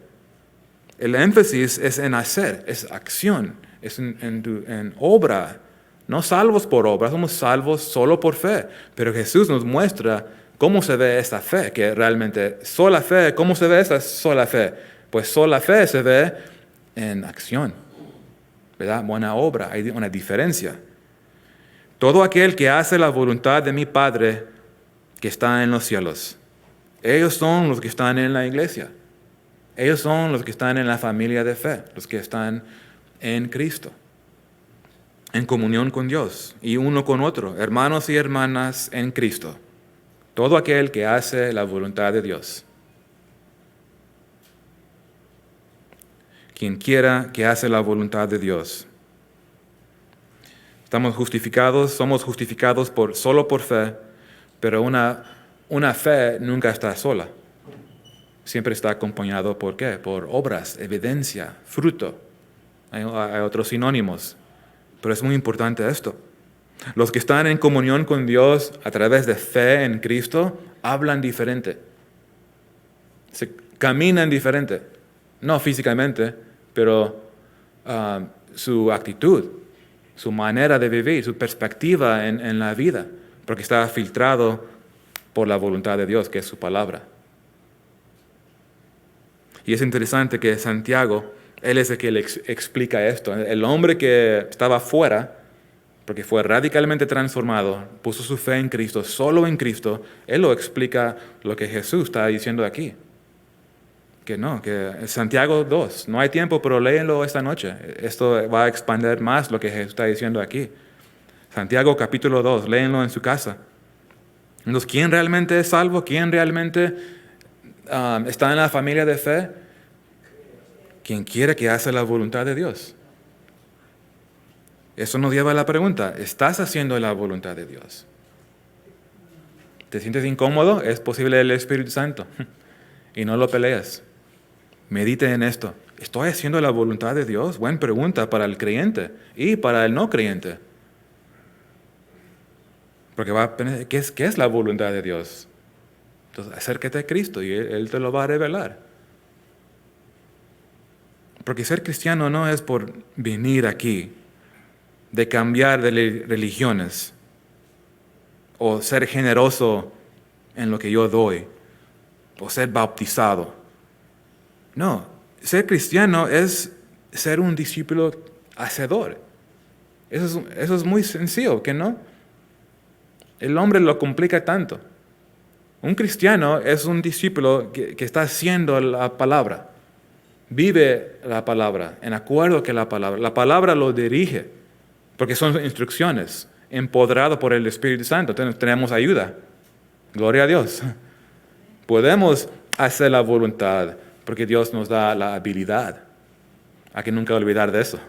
El énfasis es en hacer, es acción, es en obra. No salvos por obra, somos salvos solo por fe. Pero Jesús nos muestra cómo se ve esta fe, que realmente sola fe, ¿cómo se ve esta sola fe? Pues sola fe se ve en acción, ¿verdad? Buena obra, hay una diferencia. Todo aquel que hace la voluntad de mi Padre que está en los cielos, ellos son los que están en la iglesia. Ellos son los que están en la familia de fe, los que están en Cristo, en comunión con Dios y uno con otro, hermanos y hermanas en Cristo. Todo aquel que hace la voluntad de Dios. Quien quiera que hace la voluntad de Dios. Somos justificados solo por fe, pero una fe nunca está sola. Siempre está acompañado ¿por qué? Por obras, evidencia, fruto. Hay otros sinónimos, pero es muy importante esto. Los que están en comunión con Dios a través de fe en Cristo hablan diferente. Caminan diferente. No físicamente, pero su actitud, su manera de vivir, su perspectiva en la vida, porque está filtrado por la voluntad de Dios, que es su palabra. Y es interesante que Santiago, él es el que le explica esto. El hombre que estaba fuera, porque fue radicalmente transformado, puso su fe en Cristo, solo en Cristo, él lo explica lo que Jesús está diciendo aquí. Que Santiago 2, no hay tiempo, pero léenlo esta noche. Esto va a expandir más lo que Jesús está diciendo aquí. Santiago capítulo 2, léenlo en su casa. Entonces, ¿quién realmente es salvo? ¿Quién realmente está en la familia de fe? Quien quiere que hace la voluntad de Dios. Eso nos lleva a la pregunta, ¿estás haciendo la voluntad de Dios? ¿Te sientes incómodo? Es posible el Espíritu Santo. Y no lo pelees. Medite en esto. ¿Estoy haciendo la voluntad de Dios? Buena pregunta para el creyente y para el no creyente. Porque va a pensar, ¿qué es la voluntad de Dios? Entonces, acércate a Cristo y Él te lo va a revelar. Porque ser cristiano no es por venir aquí, de cambiar de religiones, o ser generoso en lo que yo doy, o ser bautizado. No, ser cristiano es ser un discípulo hacedor. Eso es muy sencillo, ¿que no? El hombre lo complica tanto. Un cristiano es un discípulo que está haciendo la palabra. Vive la palabra, en acuerdo que la palabra lo dirige, porque son instrucciones, empoderado por el Espíritu Santo. Entonces tenemos ayuda. Gloria a Dios. Podemos hacer la voluntad, porque Dios nos da la habilidad. Hay que nunca olvidar de eso.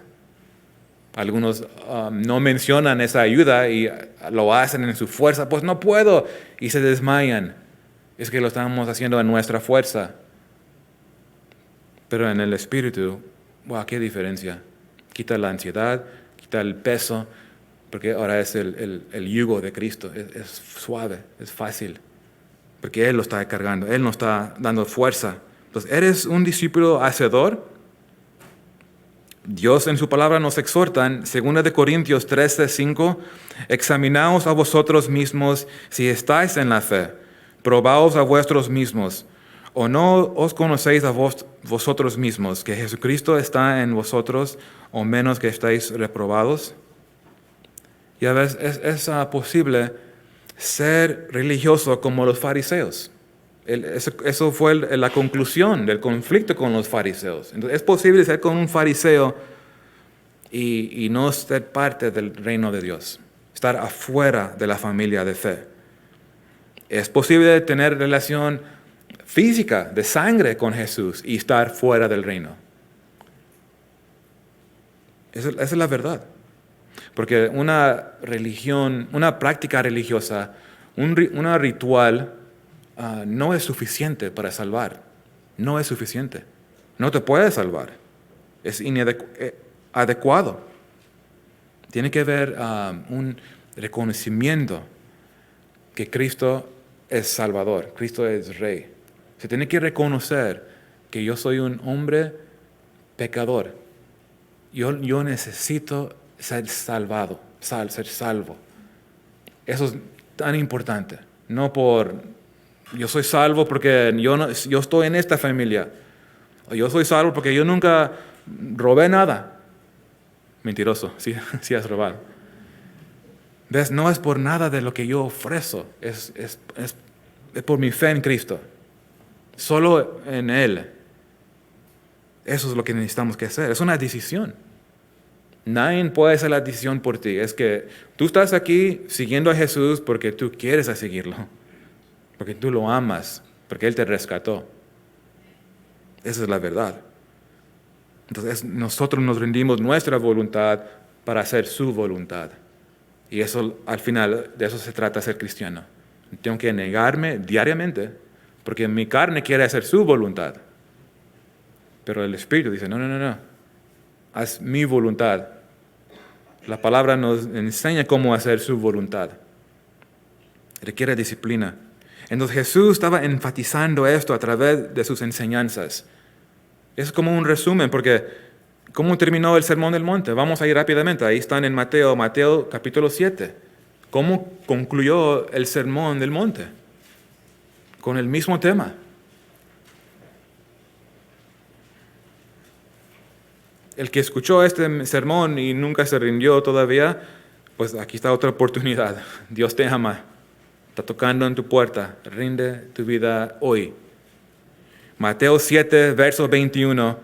Algunos no mencionan esa ayuda y lo hacen en su fuerza. Pues no puedo, y se desmayan. Es que lo estamos haciendo en nuestra fuerza. Pero en el Espíritu, wow, qué diferencia. Quita la ansiedad, quita el peso, porque ahora es el yugo de Cristo. Es suave, es fácil, porque Él lo está cargando, Él nos está dando fuerza. Entonces, ¿eres un discípulo hacedor? Dios en su palabra nos exhorta en 2 Corintios 13:5, examinaos a vosotros mismos si estáis en la fe, probaos a vuestros mismos. ¿O no os conocéis a vosotros mismos, que Jesucristo está en vosotros, o menos que estáis reprobados? Y a veces es posible ser religioso como los fariseos. Eso fue la conclusión del conflicto con los fariseos. Entonces, es posible ser como un fariseo y no ser parte del reino de Dios, estar afuera de la familia de fe. Es posible tener relación física, de sangre con Jesús y estar fuera del reino. Esa es la verdad. Porque una religión, una práctica religiosa, una ritual, no es suficiente para salvar. No es suficiente. No te puede salvar. Es inadecuado. Tiene que haber un reconocimiento que Cristo es Salvador, Cristo es Rey. Se tiene que reconocer que yo soy un hombre pecador. Yo necesito ser salvado, ser salvo. Eso es tan importante. No por, yo soy salvo porque yo estoy en esta familia. O yo soy salvo porque yo nunca robé nada. Mentiroso, sí has robado. ¿Ves? No es por nada de lo que yo ofrezco, es por mi fe en Cristo. Solo en Él. Eso es lo que necesitamos que hacer. Es una decisión. Nadie puede hacer la decisión por ti. Es que tú estás aquí siguiendo a Jesús porque tú quieres seguirlo. Porque tú lo amas. Porque Él te rescató. Esa es la verdad. Entonces nosotros nos rendimos nuestra voluntad para hacer su voluntad. Y eso, al final, de eso se trata ser cristiano. Tengo que negarme diariamente porque mi carne quiere hacer su voluntad. Pero el Espíritu dice, no. Haz mi voluntad. La palabra nos enseña cómo hacer su voluntad. Requiere disciplina. Entonces Jesús estaba enfatizando esto a través de sus enseñanzas. Es como un resumen, porque ¿cómo terminó el Sermón del Monte? Vamos a ir rápidamente. Ahí están en Mateo capítulo 7. ¿Cómo concluyó el Sermón del Monte? Con el mismo tema. El que escuchó este sermón y nunca se rindió todavía, pues aquí está otra oportunidad. Dios te ama. Está tocando en tu puerta. Rinde tu vida hoy. Mateo 7, verso 21.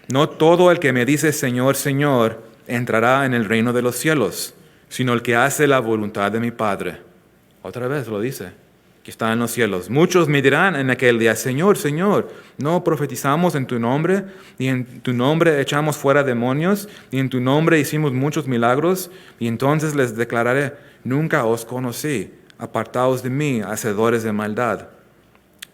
No todo el que me dice Señor, Señor, entrará en el reino de los cielos, sino el que hace la voluntad de mi Padre. Otra vez lo dice, que está en los cielos. Muchos me dirán en aquel día, Señor, Señor, ¿no profetizamos en tu nombre? Y en tu nombre echamos fuera demonios, y en tu nombre hicimos muchos milagros. Y entonces les declararé, nunca os conocí, apartaos de mí, hacedores de maldad.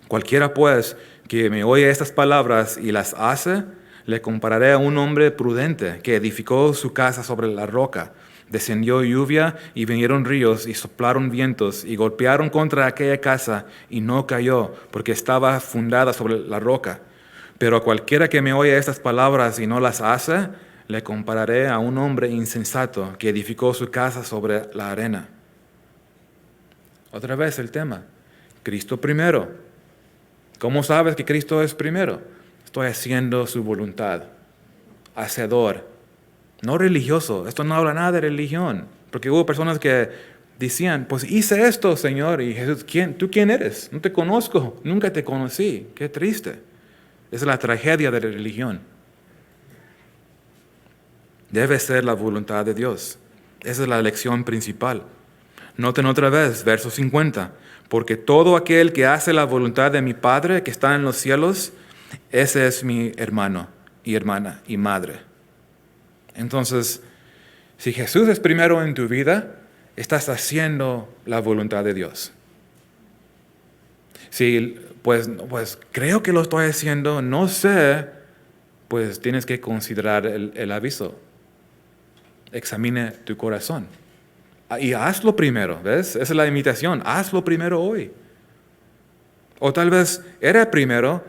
Cualquiera pues que me oye estas palabras y las hace, le compararé a un hombre prudente que edificó su casa sobre la roca. Descendió lluvia y vinieron ríos y soplaron vientos y golpearon contra aquella casa y no cayó porque estaba fundada sobre la roca. Pero a cualquiera que me oye estas palabras y no las hace, le compararé a un hombre insensato que edificó su casa sobre la arena. Otra vez el tema. Cristo primero. ¿Cómo sabes que Cristo es primero? Estoy haciendo su voluntad. Hacedor. No religioso. Esto no habla nada de religión. Porque hubo personas que decían, pues hice esto, Señor. Y Jesús, ¿tú quién eres? No te conozco. Nunca te conocí. Qué triste. Esa es la tragedia de la religión. Debe ser la voluntad de Dios. Esa es la lección principal. Noten otra vez, verso 50. Porque todo aquel que hace la voluntad de mi Padre que está en los cielos, ese es mi hermano y hermana y madre. Entonces, si Jesús es primero en tu vida, estás haciendo la voluntad de Dios. Si, pues creo que lo estoy haciendo, no sé, pues tienes que considerar el aviso. Examine tu corazón. Y hazlo primero, ¿ves? Esa es la invitación. Hazlo primero hoy. O tal vez era primero,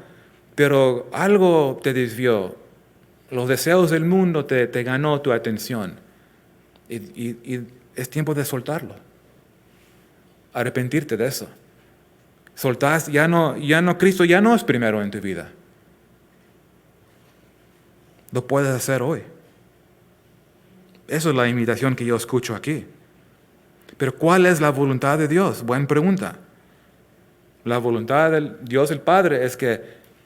pero algo te desvió. Los deseos del mundo te ganó tu atención. Y es tiempo de soltarlo. Arrepentirte de eso. Soltás, Cristo ya no es primero en tu vida. Lo puedes hacer hoy. Esa es la invitación que yo escucho aquí. Pero ¿cuál es la voluntad de Dios? Buena pregunta. La voluntad de Dios el Padre es que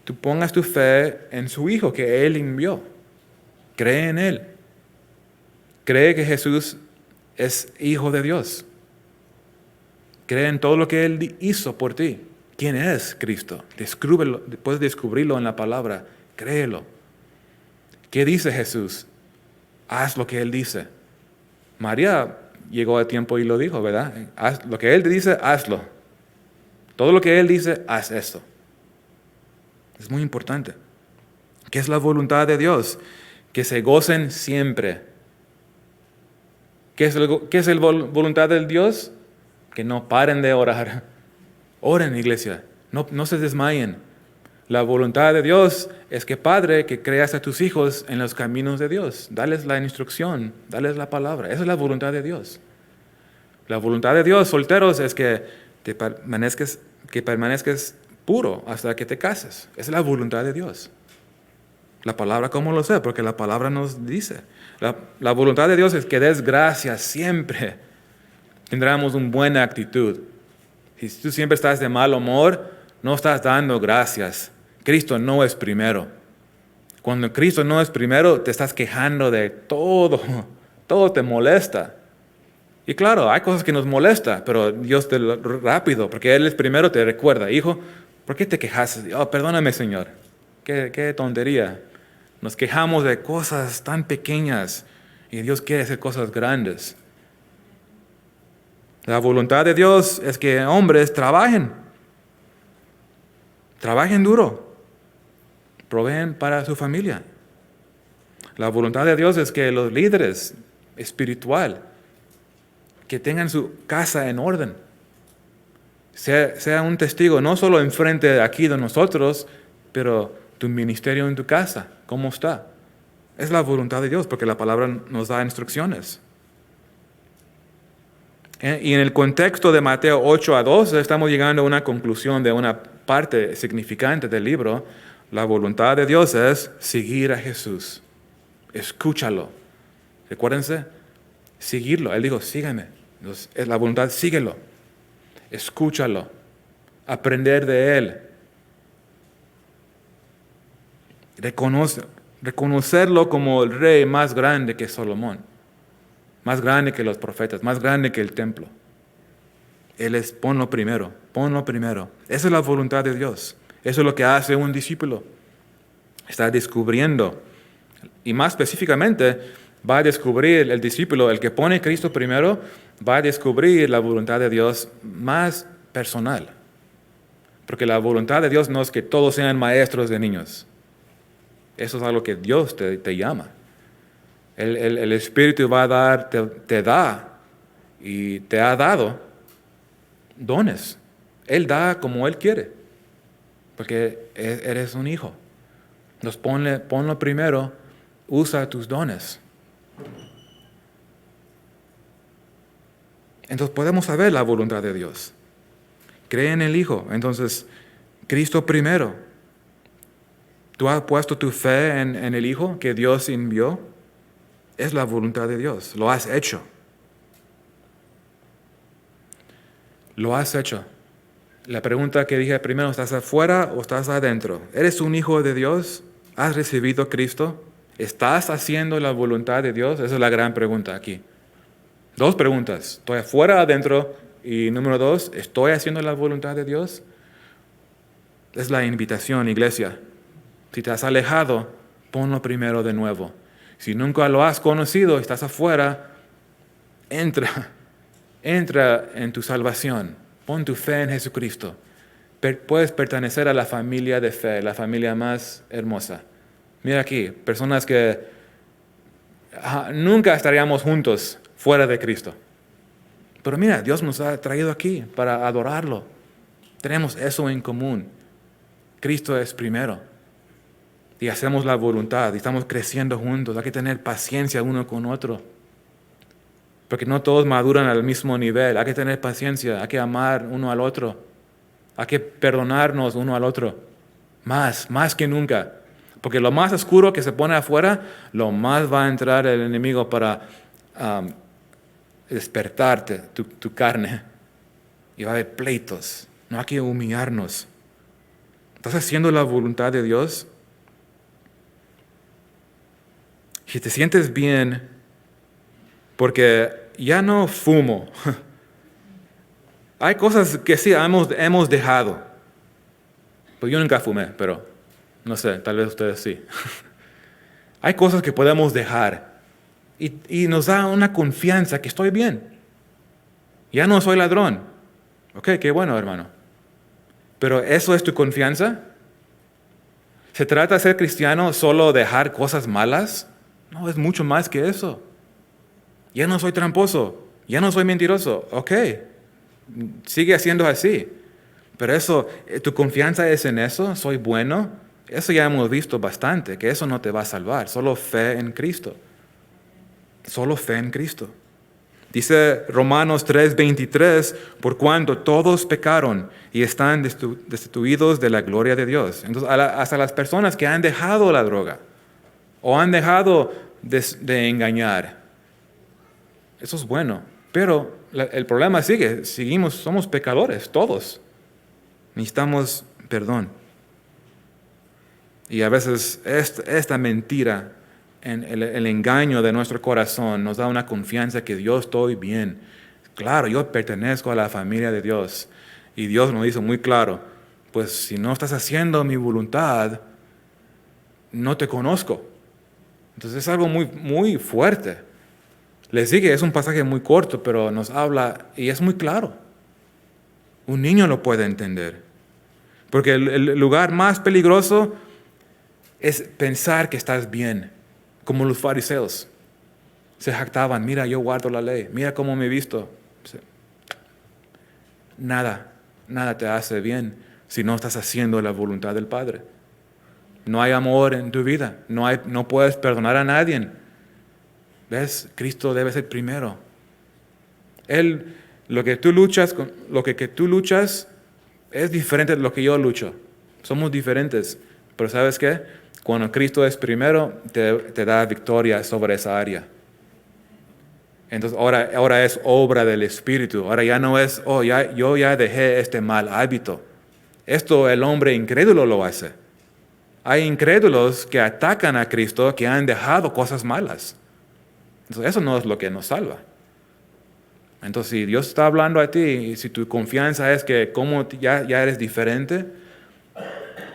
tú pongas tu fe en su Hijo que Él envió. Cree en Él. Cree que Jesús es Hijo de Dios. Cree en todo lo que Él hizo por ti. ¿Quién es Cristo? Puedes descubrirlo en la palabra. Créelo. ¿Qué dice Jesús? Haz lo que Él dice. María llegó a tiempo y lo dijo, ¿verdad? Lo que Él te dice, hazlo. Todo lo que Él dice, haz esto. Es muy importante. ¿Qué es la voluntad de Dios? Que se gocen siempre. ¿Qué es la voluntad de Dios? Que no paren de orar. Oren, iglesia. No se desmayen. La voluntad de Dios es que, Padre, que creas a tus hijos en los caminos de Dios. Dales la instrucción, dales la palabra. Esa es la voluntad de Dios. La voluntad de Dios, solteros, es que permanezcas puro hasta que te cases. Esa es la voluntad de Dios. La palabra, ¿cómo lo sé? Porque la palabra nos dice. La voluntad de Dios es que des gracias siempre. Tendremos una buena actitud. Si tú siempre estás de mal humor, no estás dando gracias. Cristo no es primero. Cuando Cristo no es primero, te estás quejando de todo. Todo te molesta. Y claro, hay cosas que nos molestan, pero Dios rápido, porque Él es primero, te recuerda, hijo, ¿por qué te quejaste? Oh, perdóname, Señor. Qué tontería. Nos quejamos de cosas tan pequeñas y Dios quiere hacer cosas grandes. La voluntad de Dios es que hombres trabajen duro, proveen para su familia. La voluntad de Dios es que los líderes espiritual que tengan su casa en orden, sea un testigo no solo enfrente de aquí de nosotros, pero tu ministerio en tu casa, ¿cómo está? Es la voluntad de Dios, porque la palabra nos da instrucciones. Y en el contexto de Mateo 8-12 estamos llegando a una conclusión de una parte significante del libro. La voluntad de Dios es seguir a Jesús. Escúchalo. Recuérdense, seguirlo. Él dijo, sígueme. Entonces, es la voluntad, síguelo. Escúchalo. Aprender de Él. Reconocerlo como el rey más grande que Salomón. Más grande que los profetas, más grande que el templo. Él es, ponlo primero. Esa es la voluntad de Dios. Eso es lo que hace un discípulo. Está descubriendo. Y más específicamente, va a descubrir el discípulo, el que pone a Cristo primero, va a descubrir la voluntad de Dios más personal. Porque la voluntad de Dios no es que todos sean maestros de niños. Eso es algo que Dios te llama. El Espíritu va a dar, te da y te ha dado dones. Él da como Él quiere, porque eres un hijo. Entonces ponlo primero, usa tus dones. Entonces podemos saber la voluntad de Dios. Cree en el Hijo. Entonces, Cristo primero. ¿Tú has puesto tu fe en el Hijo que Dios envió? Es la voluntad de Dios. Lo has hecho. Lo has hecho. La pregunta que dije primero, ¿estás afuera o estás adentro? ¿Eres un hijo de Dios? ¿Has recibido a Cristo? ¿Estás haciendo la voluntad de Dios? Esa es la gran pregunta aquí. Dos preguntas. ¿Estoy afuera o adentro? Y número dos, ¿estoy haciendo la voluntad de Dios? Es la invitación, iglesia. Si te has alejado, ponlo primero de nuevo. Si nunca lo has conocido, estás afuera, entra en tu salvación. Pon tu fe en Jesucristo. Puedes pertenecer a la familia de fe, la familia más hermosa. Mira aquí, personas que nunca estaríamos juntos fuera de Cristo. Pero mira, Dios nos ha traído aquí para adorarlo. Tenemos eso en común. Cristo es primero. Y hacemos la voluntad, y estamos creciendo juntos. Hay que tener paciencia uno con otro. Porque no todos maduran al mismo nivel. Hay que tener paciencia, hay que amar uno al otro. Hay que perdonarnos uno al otro. Más que nunca. Porque lo más oscuro que se pone afuera, lo más va a entrar el enemigo para despertarte tu carne. Y va a haber pleitos. No hay que humillarnos. ¿Estás haciendo la voluntad de Dios? Si te sientes bien, porque ya no fumo. Hay cosas que sí hemos dejado. Pues yo nunca fumé, pero no sé, tal vez ustedes sí. Hay cosas que podemos dejar. y nos da una confianza que estoy bien. Ya no soy ladrón. Ok, qué bueno, hermano. Pero ¿eso es tu confianza? ¿Se trata de ser cristiano solo dejar cosas malas? No, es mucho más que eso. Ya no soy tramposo, ya no soy mentiroso. Ok, sigue haciendo así. Pero eso, ¿tu confianza es en eso? ¿Soy bueno? Eso ya hemos visto bastante, que eso no te va a salvar. Solo fe en Cristo. Solo fe en Cristo. Dice Romanos 3:23, por cuanto todos pecaron y están destituidos de la gloria de Dios. Entonces, hasta las personas que han dejado la droga o han dejado de engañar, eso es bueno. Pero el problema sigue, somos pecadores, todos. Necesitamos perdón. Y a veces esta mentira, el engaño de nuestro corazón nos da una confianza que yo estoy bien. Claro, yo pertenezco a la familia de Dios. Y Dios nos dice muy claro, pues si no estás haciendo mi voluntad, no te conozco. Entonces es algo muy, muy fuerte. Les dije, es un pasaje muy corto, pero nos habla y es muy claro. Un niño lo puede entender. Porque el lugar más peligroso es pensar que estás bien, como los fariseos. Se jactaban, mira, yo guardo la ley, mira cómo me he visto. Nada te hace bien si no estás haciendo la voluntad del Padre. No hay amor en tu vida, no puedes perdonar a nadie. ¿Ves? Cristo debe ser primero. Lo que tú luchas es diferente de lo que yo lucho. Somos diferentes. Pero ¿sabes qué? Cuando Cristo es primero, te da victoria sobre esa área. Entonces ahora es obra del Espíritu. Ahora ya no es, yo ya dejé este mal hábito. Esto el hombre incrédulo lo hace. Hay incrédulos que atacan a Cristo que han dejado cosas malas. Entonces eso no es lo que nos salva. Entonces si Dios está hablando a ti y si tu confianza es que como ya eres diferente,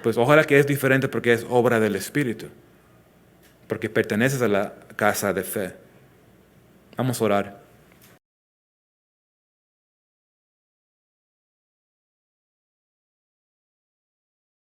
pues ojalá que es diferente porque es obra del Espíritu. Porque perteneces a la casa de fe. Vamos a orar.